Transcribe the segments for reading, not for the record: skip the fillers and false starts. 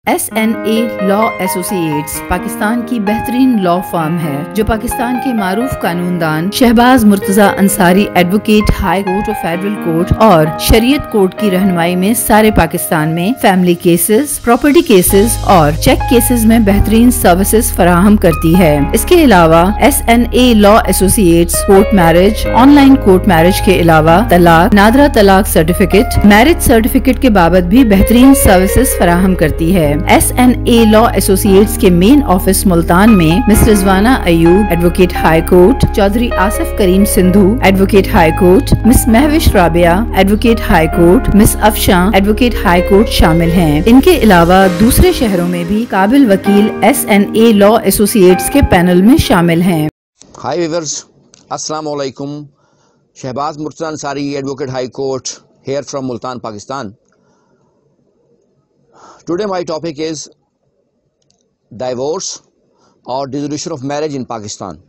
SNA law associates Pakistan کی بہترین لا فرم ہے جو پاکستان کے معروف قانوندان Shahbaz Murtaza Ansari advocate high court اور فیڈرل کورٹ اور شریعت کورٹ کی رہنمائی میں سارے پاکستان میں فیملی کیسز، پراپرٹی کیسز اور چیک کیسز میں بہترین سروسز فراہم کرتی ہے۔ اس کے علاوہ SNA law associates court marriage, on line court marriage کے علاوہ طلاق، نادرہ طلاق سرٹیفکیٹ، میرج سرٹیفکیٹ کے بابت بھی بہترین سروسز فراہم کرتی ہے۔ SNA لا ایسوسیٹس کے مین آفس ملتان میں miss Rizwana Ayub advocate high court, Chaudhry Asif Karim Sandhu advocate high court, miss Mehwish Rabia advocate high court, miss Afshan advocate high court شامل ہیں۔ ان کے علاوہ دوسرے شہروں میں بھی قابل وکیل SNA لا ایسوسیٹس کے پینل میں شامل ہیں۔ ہائی ویورز، السلام علیکم۔ Shahbaz Murtaza Ansari advocate high court here from Multan, Pakistan. Today my topic is divorce or dissolution of marriage in Pakistan.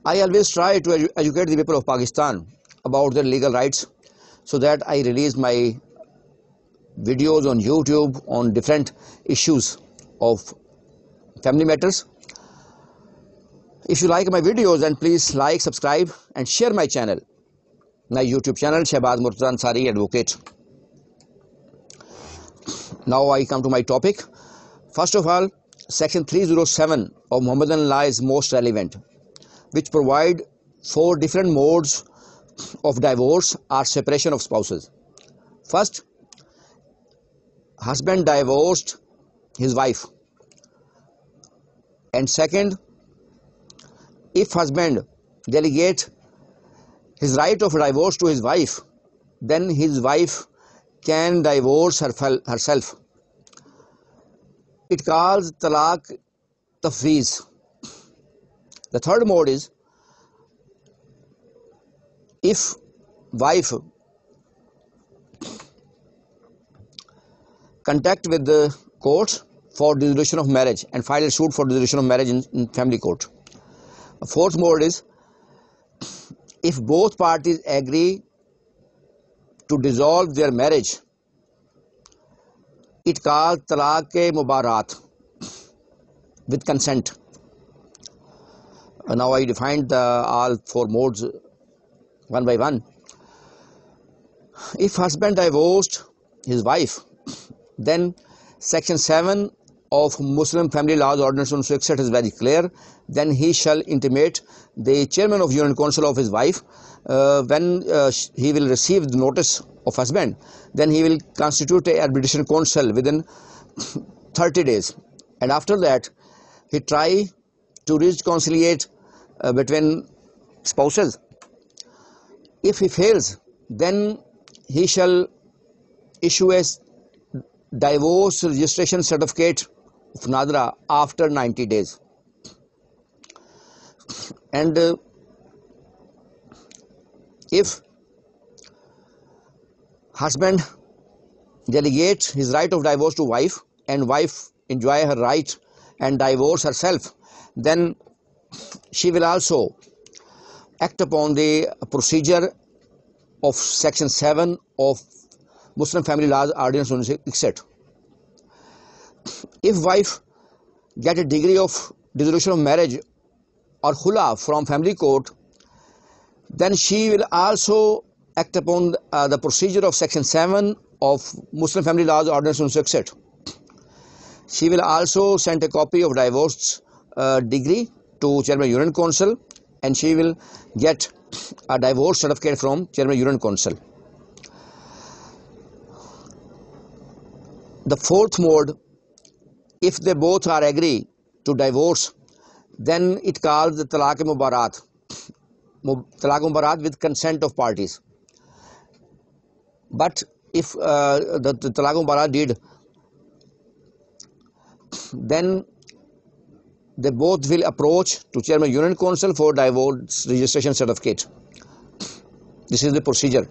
I always try to educate the people of Pakistan about their legal rights, so that I release my videos on YouTube on different issues of family matters. If you like my videos, then please like, subscribe and share my channel, my YouTube channel Shehbaz Murtaza Ansari Advocate. Now I come to my topic. First of all, section 307 of Mohammedan law is most relevant, which provide 4 different modes of divorce or separation of spouses. First, husband divorced his wife. And second, if husband delegate his right of divorce to his wife, then his wife can divorce herself. It calls talaq tafweez. The third mode is, if wife contact with the court for dissolution of marriage and file a suit for dissolution of marriage in family court. The fourth mode is, if both parties agree to dissolve their marriage, it calls talaq-e-mubarat with consent. Now I defined all 4 modes one by one. If husband divorced his wife, then section 7 of Muslim Family Laws Ordinance 1961 is very clear. Then he shall intimate the chairman of Union Council of his wife when he will receive the notice of husband. Then he will constitute a arbitration council within 30 days. And after that, he try to reconciliate between spouses. If he fails, then he shall issue a divorce registration certificate of Nadra after 90 days. And if husband delegates his right of divorce to wife and wife enjoy her right and divorce herself, then she will also act upon the procedure of section 7 of Muslim Family Laws Ordinance 1961. If wife get a degree of dissolution of marriage or khula from family court, then she will also act upon the procedure of section 7 of Muslim Family Laws Ordinance 1961. She will also send a copy of divorce degree to Chairman Union Council, and she will get a divorce certificate from Chairman Union Council. The fourth mode, if they both are agree to divorce, then it calls the talaq-e-mubarat. Talaq-e-mubarat with consent of parties. But if the talaq-e-mubarat did, then they both will approach to Chairman Union Council for divorce registration certificate. This is the procedure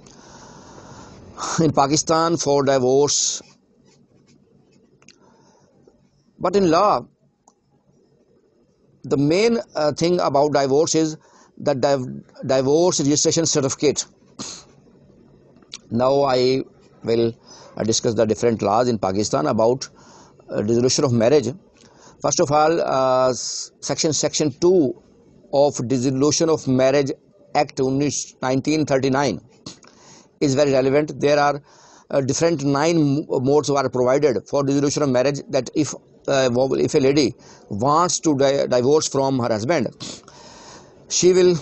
in Pakistan for divorce. But in law, the main thing about divorce is the divorce registration certificate. Now I will discuss the different laws in Pakistan about dissolution of marriage. First of all, section 2 of Dissolution of Marriage Act 1939 is very relevant. There are different 9 modes are provided for dissolution of marriage, that if a lady wants to divorce from her husband, she will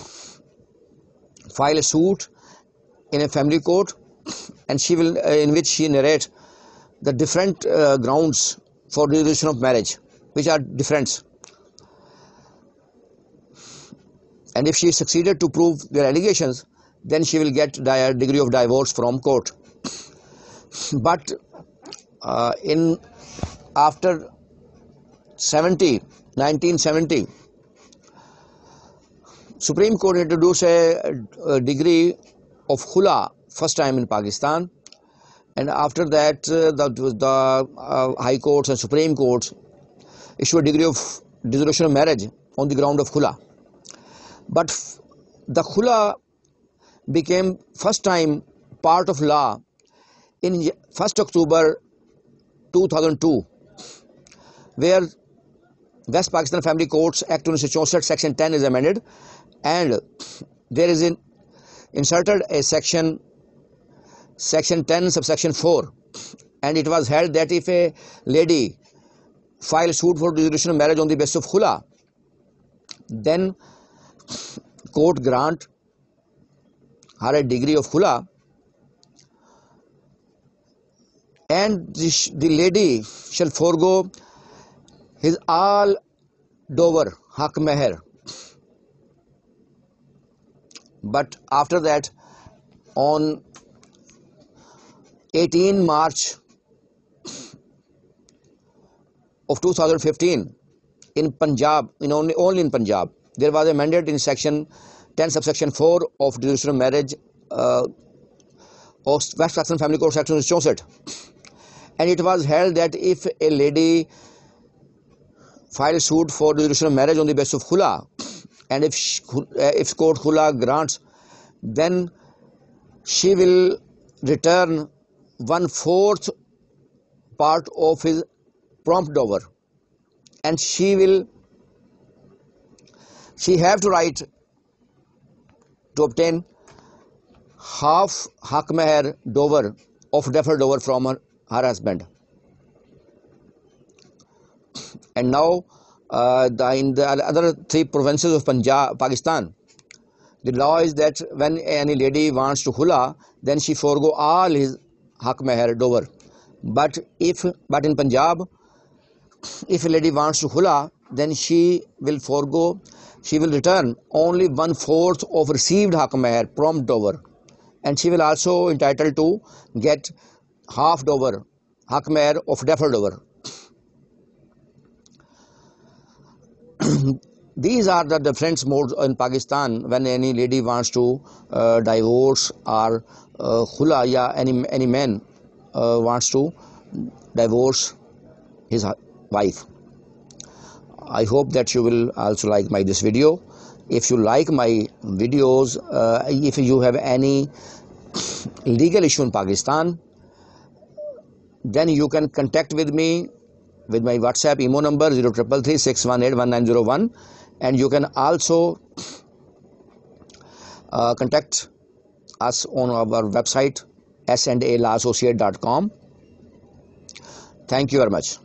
file a suit in a family court, and she will in which she narrate the different grounds for dissolution of marriage, which are different. And if she succeeded to prove their allegations, then she will get degree of divorce from court. But after 1970, Supreme Court introduced a degree of khula first time in Pakistan, and after that the High Courts and Supreme Courts issued a degree of dissolution of marriage on the ground of khula. But the khula became first time part of law in 1st October 2002, where West Pakistan Family Courts Act 1964 Section 10 is amended, and there is inserted a section 10 subsection 4, and it was held that if a lady files suit for dissolution of marriage on the basis of khula, then court grant her a degree of khula, and the lady shall forego his all dower haq meher. But after that, on 18 March of 2015, in Punjab, only in Punjab, there was a mandate in section 10 subsection 4 of dissolution of marriage of West Pakistan Family Court Act 1964, and it was held that if a lady files suit for dissolution of marriage on the basis of khula, and if court khula grants, then she will return 1/4 part of his prompt dower, and she have to right to obtain half haq meher dower of deferred dower from her husband. And now in the other 3 provinces of Pakistan, the law is that when any lady wants to khula, then she forego all his haq meher dower. But in Punjab, if a lady wants to khula, then she will return only 1/4 of received haq meher prompt dower, and she will also entitled to get half dower haq meher of deferred dower. These are the different modes in Pakistan when any lady wants to divorce or khula, ya any man wants to divorce his wife. I hope that you will also like this video. If you like my videos, if you have any legal issue in Pakistan, then you can contact with me with my WhatsApp email number 0333618191, and you can also contact us on our website sandalawassociate.com. Thank you very much.